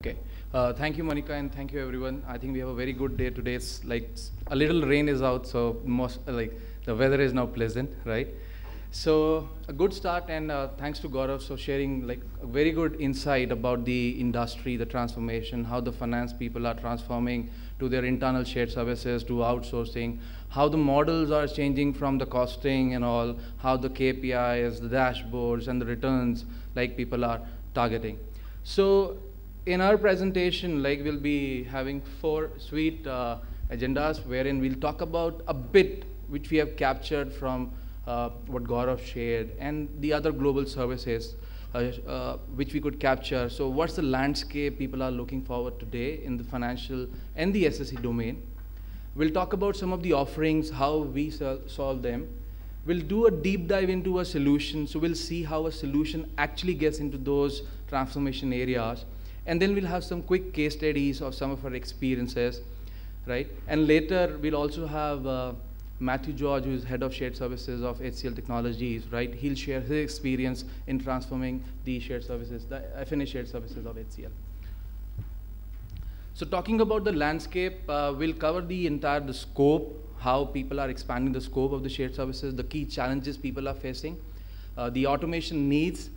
Okay. Thank you, Monica, and thank you, everyone. I think we have a very good day today. It's like a little rain is out, so most like the weather is now pleasant, right? So a good start, and thanks to Gaurav for sharing like a very good insight about the industry, the transformation, how the finance people are transforming to their internal shared services, to outsourcing, how the models are changing from the costing and all, how the KPIs, the dashboards, and the returns like people are targeting. So in our presentation, like we'll be having four sweet agendas wherein we'll talk about a bit which we have captured from what Gaurav shared and the other global services which we could capture. So what's the landscape people are looking forward today in the financial and the SSC domain? We'll talk about some of the offerings, how we solve them. We'll do a deep dive into a solution. So we'll see how a solution actually gets into those transformation areas. And then we'll have some quick case studies of some of our experiences, right? And later, we'll also have Matthew George, who is head of shared services of HCL Technologies, right? He'll share his experience in transforming the shared services, the FNA shared services of HCL. So talking about the landscape, we'll cover the entire scope, how people are expanding the scope of the shared services, the key challenges people are facing, the automation needs,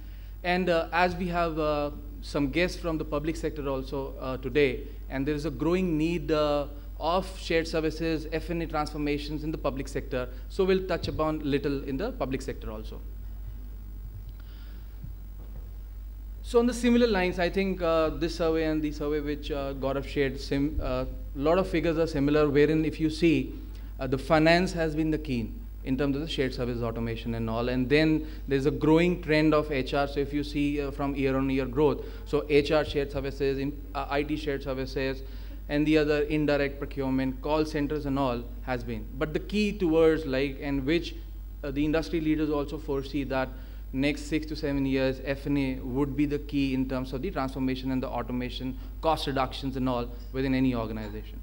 and as we have some guests from the public sector also today, and there is a growing need of shared services, FNA transformations in the public sector, so we'll touch upon little in the public sector also. So on the similar lines, I think this survey and the survey which Gaurav shared, a lot of figures are similar, wherein if you see, the finance has been the key in terms of the shared service automation and all. And then there's a growing trend of HR. So if you see from year-on-year growth, so HR shared services, IT shared services, and the other indirect procurement, call centers and all has been. But the key towards like, and which the industry leaders also foresee that next 6 to 7 years, FNA would be the key in terms of the transformation and the automation, cost reductions and all within any organization.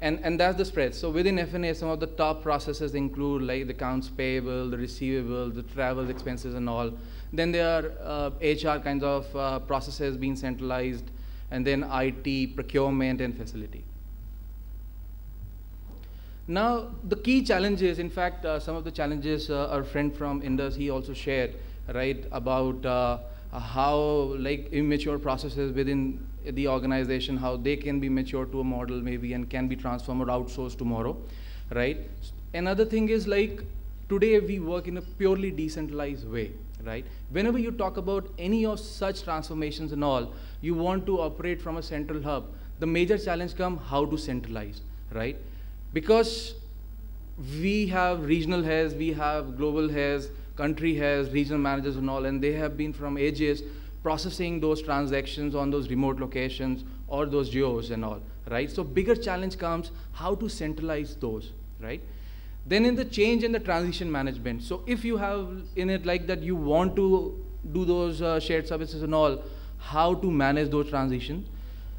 And that's the spread. So within FNA, some of the top processes include like the accounts payable, the receivable, the travel expenses and all. Then there are HR kinds of processes being centralized, and then IT, procurement, and facility. Now, the key challenges, in fact, some of the challenges our friend from Indus, he also shared, right, about how like immature processes within the organization, how they can be matured to a model maybe and can be transformed or outsourced tomorrow, right? Another thing is like today we work in a purely decentralized way, right? Whenever you talk about any of such transformations and all, you want to operate from a central hub. The major challenge comes how to centralize, right? Because we have regional heads, we have global heads, country heads, regional managers and all, and they have been from ages processing those transactions on those remote locations or those geos and all, right? So bigger challenge comes how to centralize those, right? Then in the change and the transition management. So if you have in it like that you want to do those shared services and all, how to manage those transitions.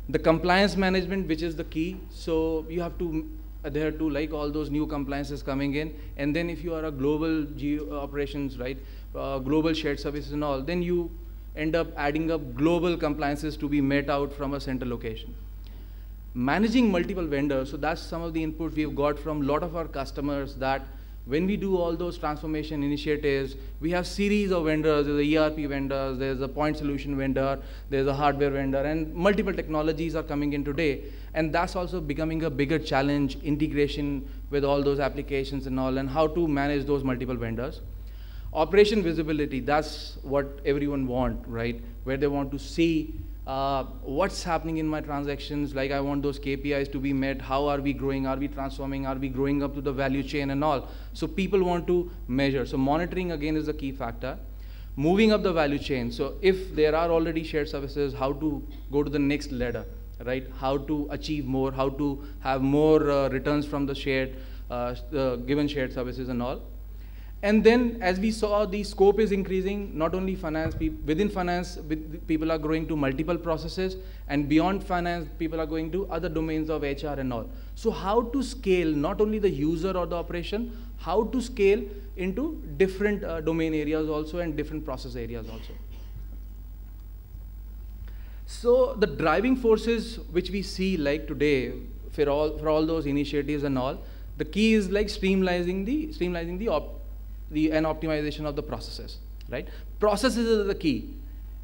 The compliance management, which is the key. So you have to adhere to like all those new compliances coming in. And then if you are a global operations, right, global shared services and all, then you end up adding up global compliances to be met out from a central location. Managing multiple vendors, so that's some of the input we've got from a lot of our customers that when we do all those transformation initiatives, we have series of vendors, there's a ERP vendors, there's a point solution vendor, there's a hardware vendor, and multiple technologies are coming in today. And that's also becoming a bigger challenge, integration with all those applications and all, and how to manage those multiple vendors. Operation visibility, that's what everyone wants, right? Where they want to see what's happening in my transactions, like I want those KPIs to be met, how are we growing, are we transforming, are we growing up to the value chain and all. So people want to measure. So monitoring again is a key factor. Moving up the value chain. So if there are already shared services, how to go to the next ladder, right? How to achieve more, how to have more returns from the shared, given shared services and all. And then, as we saw, the scope is increasing, not only finance, within finance, people are growing to multiple processes, and beyond finance, people are going to other domains of HR and all. So how to scale not only the user or the operation, how to scale into different domain areas also and different process areas also. So the driving forces which we see like today for all those initiatives and all, the key is like streamlining and optimization of the processes, right? Processes are the key.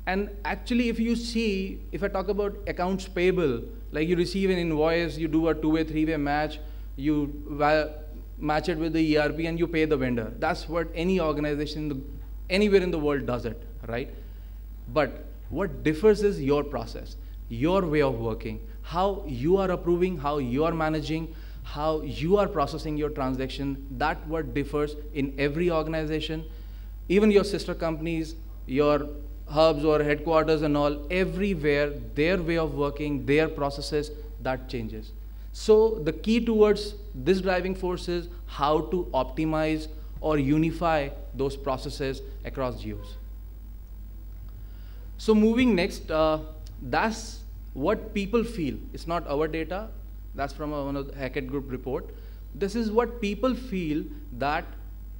And actually, if you see, if I talk about accounts payable, like you receive an invoice, you do a two-way, three-way match, you match it with the ERP and you pay the vendor. That's what any organization anywhere in the world does it, right? But what differs is your process, your way of working, how you are approving, how you are managing, how you are processing your transaction. That what differs in every organization, even your sister companies, your hubs or headquarters and all, everywhere, their way of working, their processes, that changes. So the key towards this driving force is how to optimize or unify those processes across geos. So moving next, that's what people feel. It's not our data. That's from one of the Hackett Group report. This is what people feel, that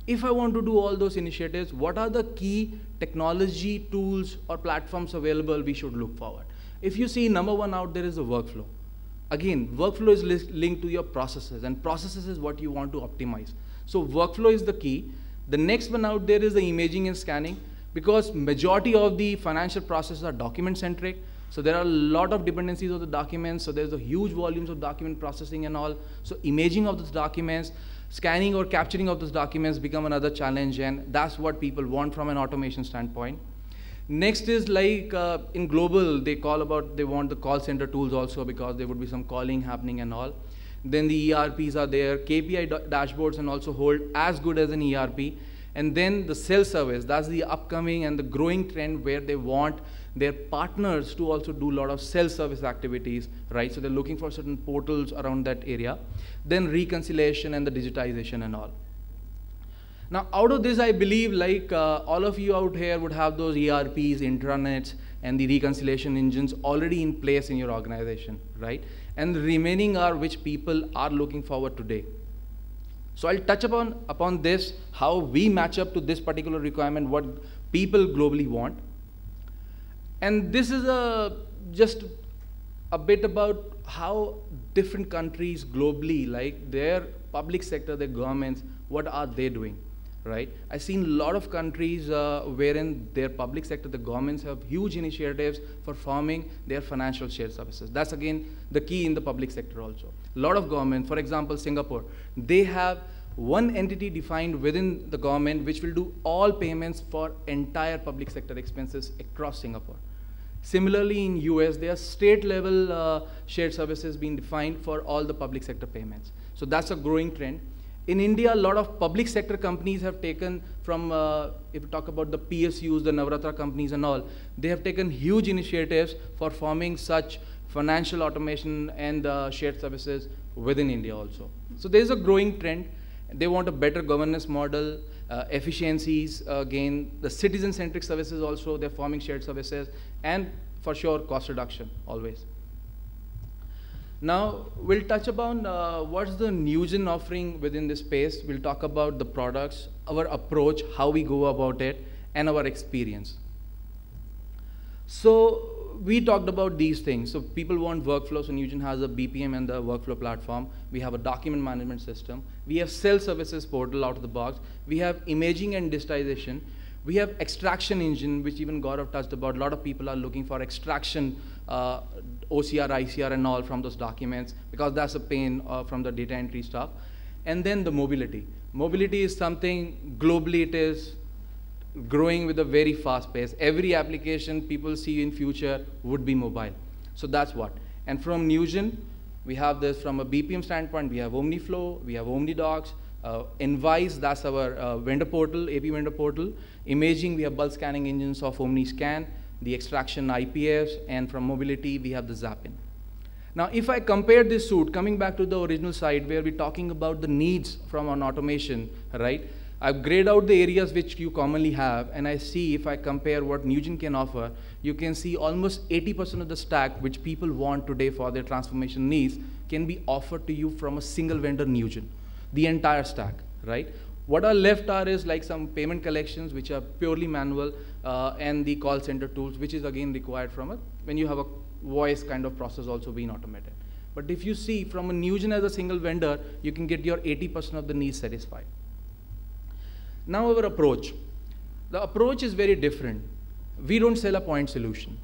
if I want to do all those initiatives, what are the key technology tools or platforms available we should look forward? If you see number one out there is the workflow. Again, workflow is linked to your processes, and processes is what you want to optimize. So workflow is the key. The next one out there is the imaging and scanning, because majority of the financial processes are document-centric. So there are a lot of dependencies of the documents. So there's a huge volumes of document processing and all. So imaging of those documents, scanning or capturing of those documents become another challenge, and that's what people want from an automation standpoint. Next is like in global, they want the call center tools also, because there would be some calling happening and all. Then the ERPs are there, KPI dashboards and also hold as good as an ERP. And then the self-service, that's the upcoming and the growing trend where they want their partners to also do a lot of self-service activities, right? So they're looking for certain portals around that area. Then reconciliation and the digitization and all. Now, out of this, I believe like all of you out here would have those ERPs, intranets, and the reconciliation engines already in place in your organization, right? And the remaining are which people are looking forward today. So I'll touch upon this, how we match up to this particular requirement, what people globally want. And this is just a bit about how different countries globally, like their public sector, their governments, what are they doing, right? I've seen a lot of countries wherein their public sector, the governments have huge initiatives for forming their financial shared services. That's again the key in the public sector also. A lot of government, for example, Singapore, they have one entity defined within the government which will do all payments for entire public sector expenses across Singapore. Similarly, in US, there are state level shared services being defined for all the public sector payments. So that's a growing trend. In India, a lot of public sector companies have taken from, if you talk about the PSUs, the Navratra companies and all, they have taken huge initiatives for forming such financial automation and shared services within India also. So there's a growing trend. They want a better governance model, efficiencies, again, the citizen-centric services also, they're forming shared services, and for sure, cost reduction, always. Now, we'll touch upon what's the Newgen offering within this space. We'll talk about the products, our approach, how we go about it, and our experience. So, we talked about these things. So people want workflow, so Nugent has a BPM and the workflow platform. We have a document management system. We have self-services portal out of the box. We have imaging and digitization. We have extraction engine, which even Gaurav touched about. A lot of people are looking for extraction, OCR, ICR and all from those documents, because that's a pain from the data entry stuff. And then the mobility. Mobility is something, globally it is growing with a very fast pace. Every application people see in future would be mobile. So that's what. And from Nugent, we have this from a BPM standpoint. We have OmniFlow, we have OmniDocs, Envise, that's our vendor portal, AP vendor portal. Imaging, we have bulk scanning engines of OmniScan, the extraction IPFs, and from mobility, we have the Zappin. Now, if I compare this suite, coming back to the original side where we're talking about the needs from an automation, right? I've grayed out the areas which you commonly have, and I see if I compare what Nugent can offer, you can see almost 80% of the stack which people want today for their transformation needs can be offered to you from a single vendor Nugent, the entire stack, right? What are left is like some payment collections, which are purely manual, and the call center tools, which is again required from when you have a voice kind of process also being automated. But if you see from a Nugent as a single vendor, you can get your 80% of the needs satisfied. Now our approach. The approach is very different. We don't sell a point solution,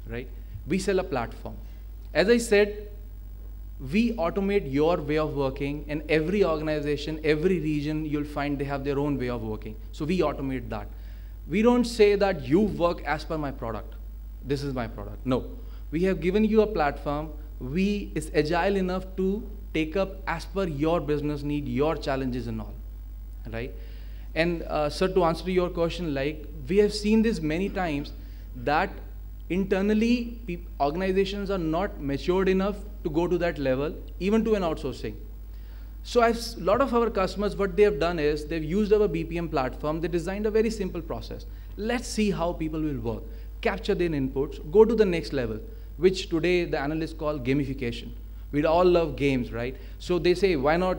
right? We sell a platform. As I said, we automate your way of working, and every organization, every region, you'll find they have their own way of working. So we automate that. We don't say that you work as per my product. This is my product. No. We have given you a platform. It's agile enough to take up as per your business need, your challenges and all, right? And sir, to answer your question, like we have seen this many times that internally organizations are not matured enough to go to that level, even to an outsourcing. So a lot of our customers, what they have done is they've used our BPM platform. They designed a very simple process. Let's see how people will work, capture their inputs, go to the next level, which today the analysts call gamification. We all love games, right? So they say, why not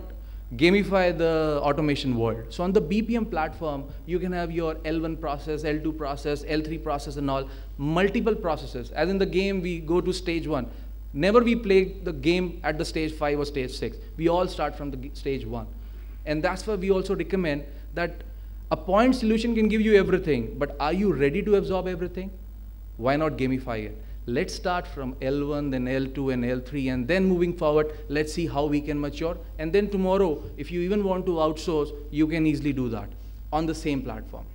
gamify the automation world? So on the BPM platform, you can have your L1 process, L2 process, L3 process and all, multiple processes. As in the game, we go to stage 1. Never we play the game at the stage 5 or stage 6. We all start from the stage 1. And that's why we also recommend that a point solution can give you everything, but are you ready to absorb everything? Why not gamify it? Let's start from L1, then L2 and L3, and then moving forward, let's see how we can mature. And then tomorrow, if you even want to outsource, you can easily do that on the same platform.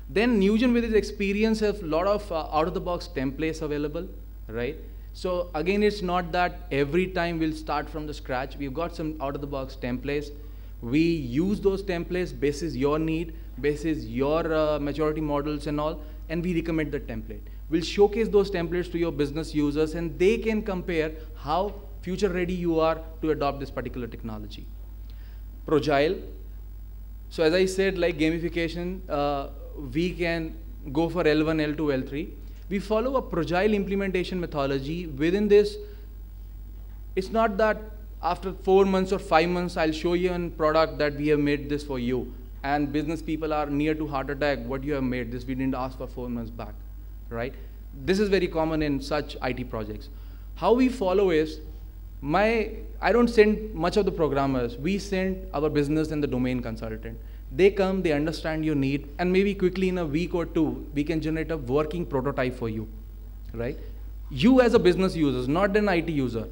Then Nugent, with its experience, have a lot of out-of-the-box templates available, right? So again, it's not that every time we'll start from the scratch. We've got some out-of-the-box templates. We use those templates basis your need, basis your maturity models and all, and we recommend the template. We'll showcase those templates to your business users, and they can compare how future ready you are to adopt this particular technology. Progile. So as I said, like gamification, we can go for L1, L2, L3. We follow a Progile implementation methodology. Within this, it's not that after 4 months or 5 months, I'll show you a product that we have made this for you. And business people are near to heart attack, what you have made this, we didn't ask for 4 months back, right? This is very common in such IT projects. How we follow is, I don't send much of the programmers, we send our business and the domain consultant. They come, they understand your need, and maybe quickly in a week or 2, we can generate a working prototype for you, right? You as a business user, not an IT user.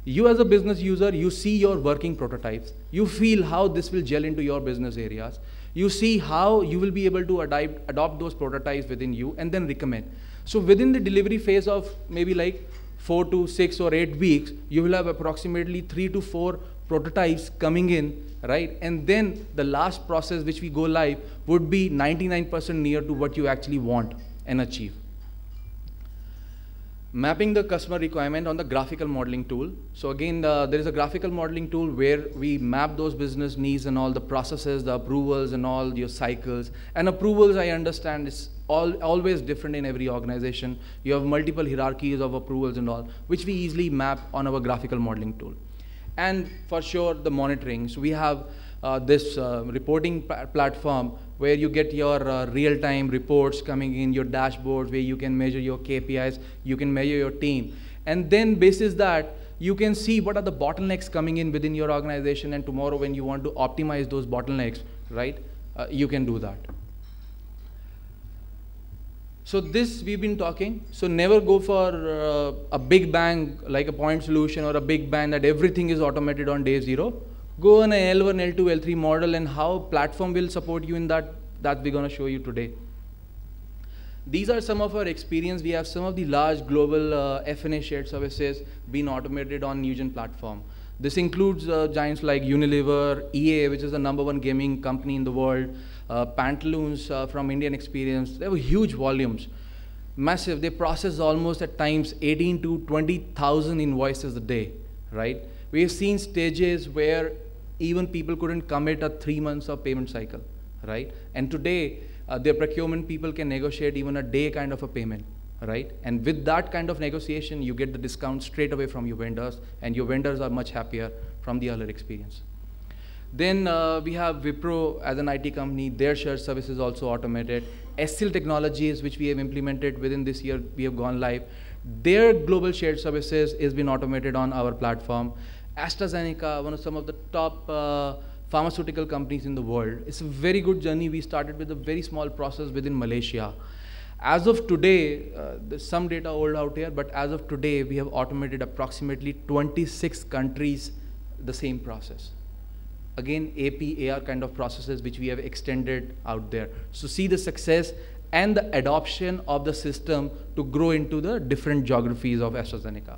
You as a business user, you see your working prototypes. You feel how this will gel into your business areas. You see how you will be able to adopt those prototypes within you and then recommend. So within the delivery phase of maybe like 4 to 6 or 8 weeks, you will have approximately 3 to 4 prototypes coming in, right? And then the last process which we go live would be 99% near to what you actually want and achieve. Mapping the customer requirement on the graphical modeling tool. So again, there is a graphical modeling tool where we map those business needs and all the processes, the approvals and all your cycles. And approvals, I understand, is always different in every organization. You have multiple hierarchies of approvals and all, which we easily map on our graphical modeling tool. And for sure, the monitoring. So we have this reporting platform where you get your real-time reports coming in, your dashboards, where you can measure your KPIs, you can measure your team. And then basis that, you can see what are the bottlenecks coming in within your organization, and tomorrow when you want to optimize those bottlenecks, right, you can do that. So this we've been talking. So never go for a big bang, like a point solution, or a big bang that everything is automated on day 0. Go on a L1, L2, L3 model, and how platform will support you in that we're going to show you today. These are some of our experience. We have some of the large global F&A shared services being automated on Nugent platform. This includes giants like Unilever, EA, which is the #1 gaming company in the world, Pantaloons from Indian experience. They were huge volumes, massive. They process almost at times 18 to 20,000 invoices a day, right? We have seen stages where even people couldn't commit a 3 months of payment cycle, right? And today, their procurement people can negotiate even a day kind of a payment, right? And with that kind of negotiation, you get the discount straight away from your vendors, and your vendors are much happier from the earlier experience. Then we have Wipro as an IT company, their shared service is also automated. SSC Technologies, which we have implemented within this year, we have gone live. Their global shared services has been automated on our platform. AstraZeneca, one of some of the top pharmaceutical companies in the world. It's a very good journey. We started with a very small process within Malaysia. As of today, there's some data old out here, but as of today, we have automated approximately 26 countries the same process. Again, AP, AR kind of processes which we have extended out there. So see the success and the adoption of the system to grow into the different geographies of AstraZeneca.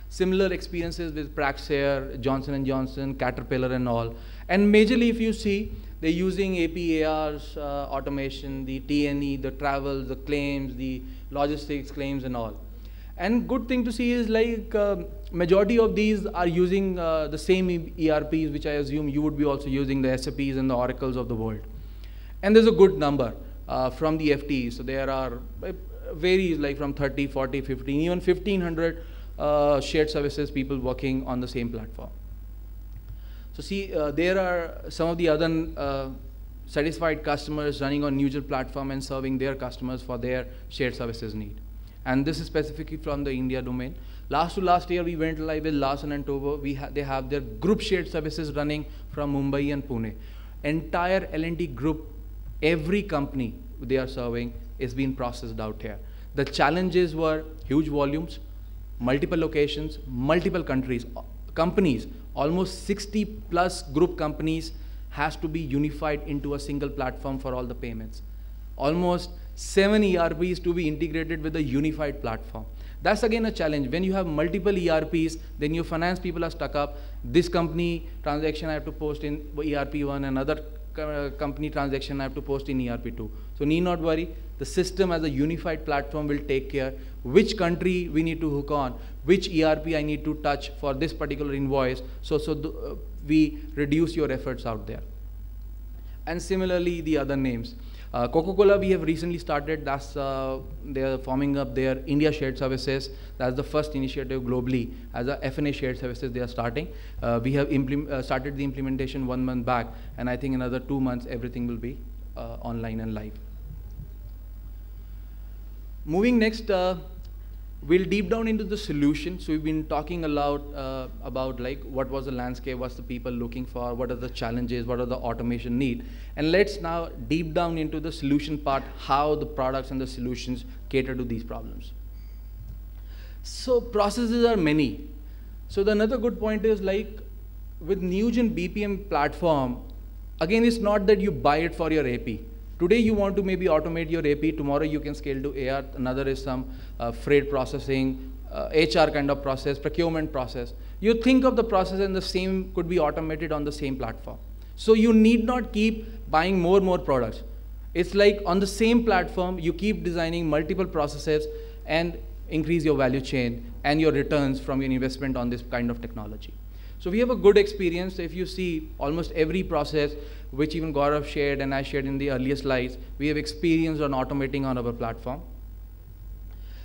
Similar experiences with Praxair, Johnson & Johnson, Caterpillar and all. And majorly if you see, they're using AP, ARs, automation, the T&E, the travel, the claims, the logistics claims and all. And good thing to see is like majority of these are using the same ERPs, which I assume you would be also using, the SAPs and the Oracles of the world. And there's a good number from the FTEs. So there are, varies like from 30, 40, 15, even 1,500 shared services people working on the same platform. So see, there are some of the other satisfied customers running on Nugent platform and serving their customers for their shared services need. And this is specifically from the India domain. Last year, we went live with Larsen & Toubro. They have their group shared services running from Mumbai and Pune. Entire L&T group, every company they are serving is being processed out here. The challenges were huge volumes, multiple locations, multiple countries, companies, almost 60 plus group companies has to be unified into a single platform for all the payments. Almost 7 ERPs to be integrated with a unified platform. That's again a challenge. When you have multiple ERPs, then your finance people are stuck up. This company transaction I have to post in ERP1, another company transaction I have to post in ERP2. So need not worry, the system as a unified platform will take care which country we need to hook on, which ERP I need to touch for this particular invoice, so we reduce your efforts out there. And similarly, the other names. Coca-Cola, we have recently started, that's, they're forming up their India shared services. That's the first initiative globally as a F&A shared services they are starting. We have started the implementation 1 month back, and I think another 2 months, everything will be online and live. Moving next, we'll deep down into the solution. So we've been talking a lot about like what was the landscape, what's the people looking for, what are the challenges, what are the automation need. And let's now deep down into the solution part, how the products and the solutions cater to these problems. So processes are many. So another good point is like with Newgen BPM platform, again, it's not that you buy it for your AP. Today you want to maybe automate your AP, tomorrow you can scale to AR, another is some freight processing, HR kind of process, procurement process. You think of the process and the same could be automated on the same platform. So you need not keep buying more products. It's like on the same platform, you keep designing multiple processes and increase your value chain and your returns from your investment on this kind of technology. So we have a good experience. If you see almost every process, which even Gaurav shared and I shared in the earlier slides, we have experience on automating on our platform.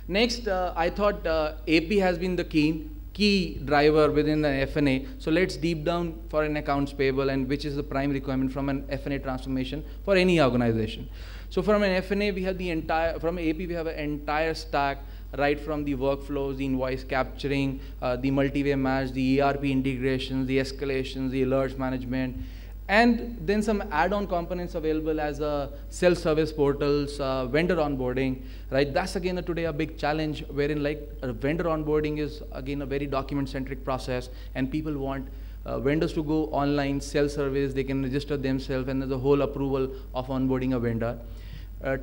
Next, I thought AP has been the key driver within the F&A. So let's deep down for an accounts payable and which is the prime requirement from an F&A transformation for any organization. So from an F&A, we have the entire, from AP, we have an entire stack, right from the workflows, the invoice capturing, the multi-way match, the ERP integrations, the escalations, the alerts management, and then some add-on components available as a self-service portals, vendor onboarding, right? That's again today a big challenge wherein like vendor onboarding is again a very document-centric process and people want vendors to go online, self-service, they can register themselves and there's a whole approval of onboarding a vendor.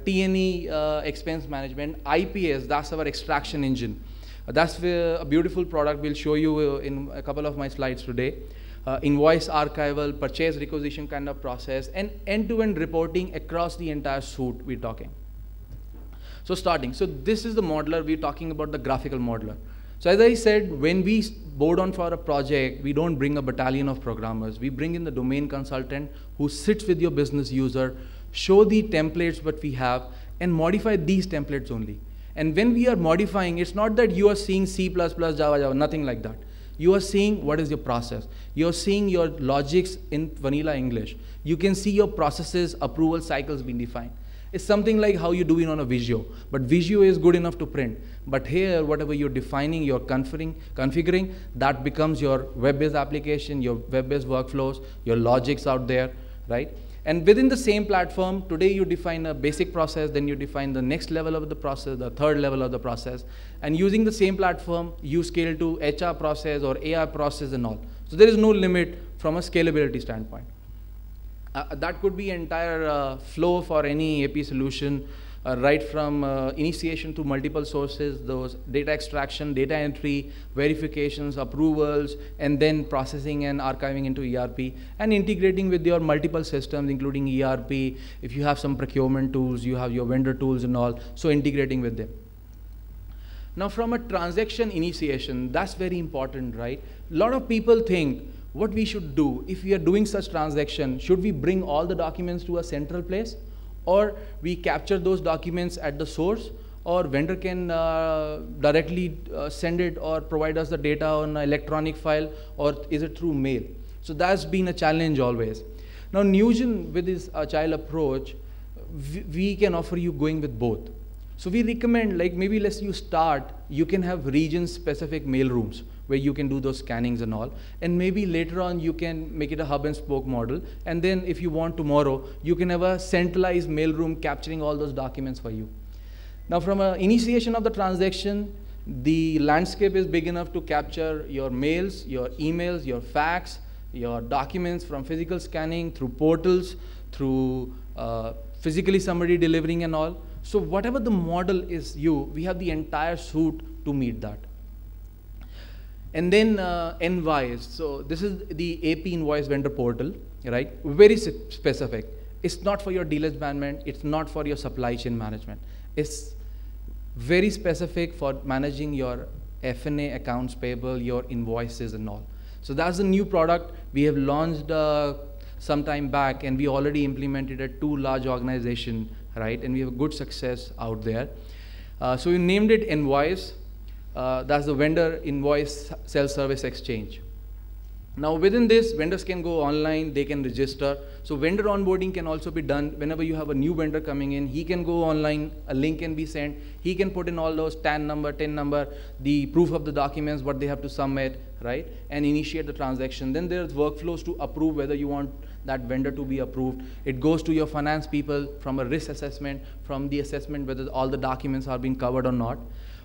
T&E expense management, IPS, that's our extraction engine. That's a beautiful product we'll show you in a couple of my slides today. Invoice archival, purchase requisition kind of process, and end-to-end reporting across the entire suite we're talking. So starting, so this is the modeler, we're talking about the graphical modeler. So as I said, when we board on for a project, we don't bring a battalion of programmers. We bring in the domain consultant who sits with your business user, show the templates what we have, and modify these templates only. And when we are modifying, it's not that you are seeing C++, Java, nothing like that. You are seeing what is your process. You're seeing your logics in vanilla English. You can see your processes, approval cycles being defined. It's something like how you do it on a Visio, but Visio is good enough to print. But here, whatever you're defining, you're configuring, that becomes your web-based application, your web-based workflows, your logics out there, right? And within the same platform, today you define a basic process, then you define the next level of the process, the third level of the process. And using the same platform, you scale to HR process or AI process and all. So there is no limit from a scalability standpoint. That could be entire flow for any AP solution, right from initiation to multiple sources, those data extraction, data entry, verifications, approvals, and then processing and archiving into ERP, and integrating with your multiple systems, including ERP. If you have some procurement tools, you have your vendor tools and all, so integrating with them. Now from a transaction initiation, that's very important, right? A lot of people think, what we should do if we are doing such transaction, should we bring all the documents to a central place, or we capture those documents at the source, or vendor can directly send it or provide us the data on an electronic file, or is it through mail? So that's been a challenge always. Now Nugent, with his agile approach, we can offer you going with both. So we recommend, like, maybe let's you start, you can have region specific mail rooms where you can do those scannings and all, and maybe later on you can make it a hub and spoke model, and then if you want tomorrow, you can have a centralized mail room capturing all those documents for you. Now from an initiation of the transaction, the landscape is big enough to capture your mails, your emails, your fax, your documents from physical scanning, through portals, through physically somebody delivering and all. So whatever the model is we have the entire suite to meet that. And then Envoice. So this is the AP invoice vendor portal, right? Very specific. It's not for your dealers management. It's not for your supply chain management. It's very specific for managing your F&A accounts payable, your invoices and all. So that's a new product we have launched some time back, and we already implemented at 2 large organizations, right? And we have good success out there. So we named it Envoice. That's the vendor invoice self-service exchange. Now within this, vendors can go online, they can register. So vendor onboarding can also be done whenever you have a new vendor coming in. He can go online, a link can be sent, he can put in all those TAN number, TIN number, the proof of the documents, what they have to submit, right? And initiate the transaction. Then there's workflows to approve whether you want that vendor to be approved. It goes to your finance people from a risk assessment, from the assessment whether all the documents are being covered or not.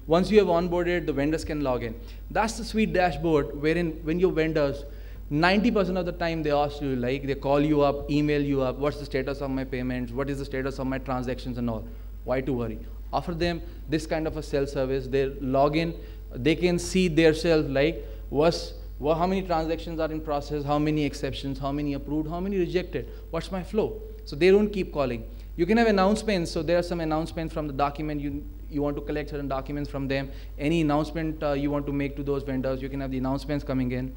Once you have onboarded, the vendors can log in. That's the sweet dashboard wherein when your vendors, 90% of the time they ask you, like they call you up, email you up, what's the status of my payments, what is the status of my transactions and all. Why to worry? Offer them this kind of a self-service. They log in, they can see themselves like how many transactions are in process, how many exceptions, how many approved, how many rejected, what's my flow. So they don't keep calling. You can have announcements. So there are some announcements from the document. You want to collect certain documents from them. Any announcement you want to make to those vendors, you can have the announcements coming in.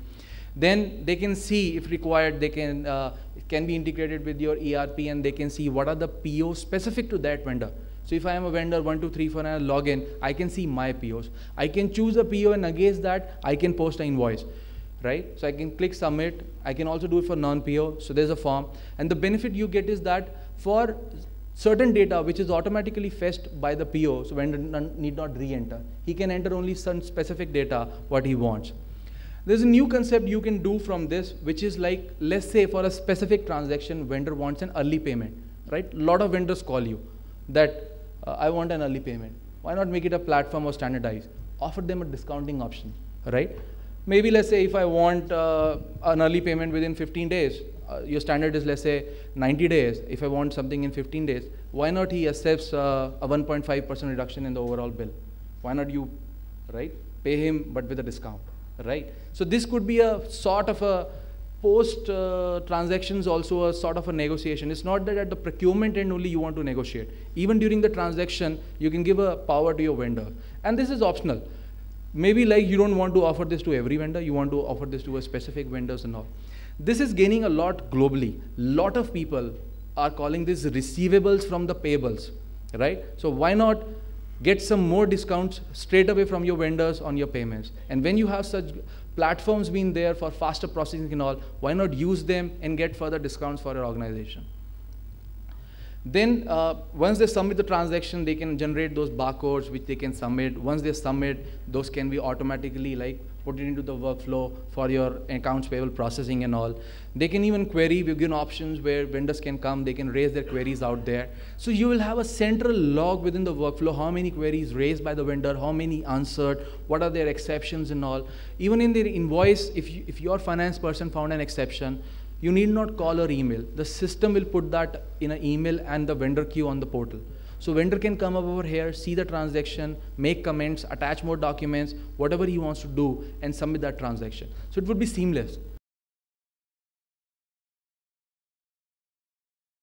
Then they can see, if required, they can it can be integrated with your ERP, and they can see what are the POs specific to that vendor. So if I am a vendor 1, 2, 3, 4, and I log in, I can see my POs. I can choose a PO, and against that, I can post an invoice, right? So I can click submit. I can also do it for non-PO. So there's a form. And the benefit you get is that for certain data which is automatically fetched by the PO, so vendor need not re-enter. He can enter only some specific data, what he wants. There's a new concept you can do from this, which is like, let's say for a specific transaction, vendor wants an early payment, right? A lot of vendors call you that I want an early payment. Why not make it a platform or standardized? Offer them a discounting option, right? Maybe let's say if I want an early payment within 15 days, your standard is, let's say, 90 days. If I want something in 15 days, why not he accepts a 1.5% reduction in the overall bill? Why not you, right, pay him but with a discount, right? So this could be a sort of a post transactions, also a sort of a negotiation. It's not that at the procurement end only you want to negotiate. Even during the transaction, you can give a power to your vendor. And this is optional. Maybe like you don't want to offer this to every vendor, you want to offer this to a specific vendors and all. This is gaining a lot globally. Lot of people are calling this receivables from the payables, right? So why not get some more discounts straight away from your vendors on your payments. And when you have such platforms being there for faster processing and all, why not use them and get further discounts for your organization? Then once they submit the transaction, they can generate those barcodes which they can submit. Once they submit, those can be automatically like put it into the workflow for your accounts payable processing and all. They can even query, we've given options where vendors can come, they can raise their queries out there. So you will have a central log within the workflow, how many queries raised by the vendor, how many answered, what are their exceptions and all. Even in their invoice, if your finance person found an exception, you need not call or email. The system will put that in an email and the vendor queue on the portal. So vendor can come up over here, see the transaction, make comments, attach more documents, whatever he wants to do, and submit that transaction. So it would be seamless.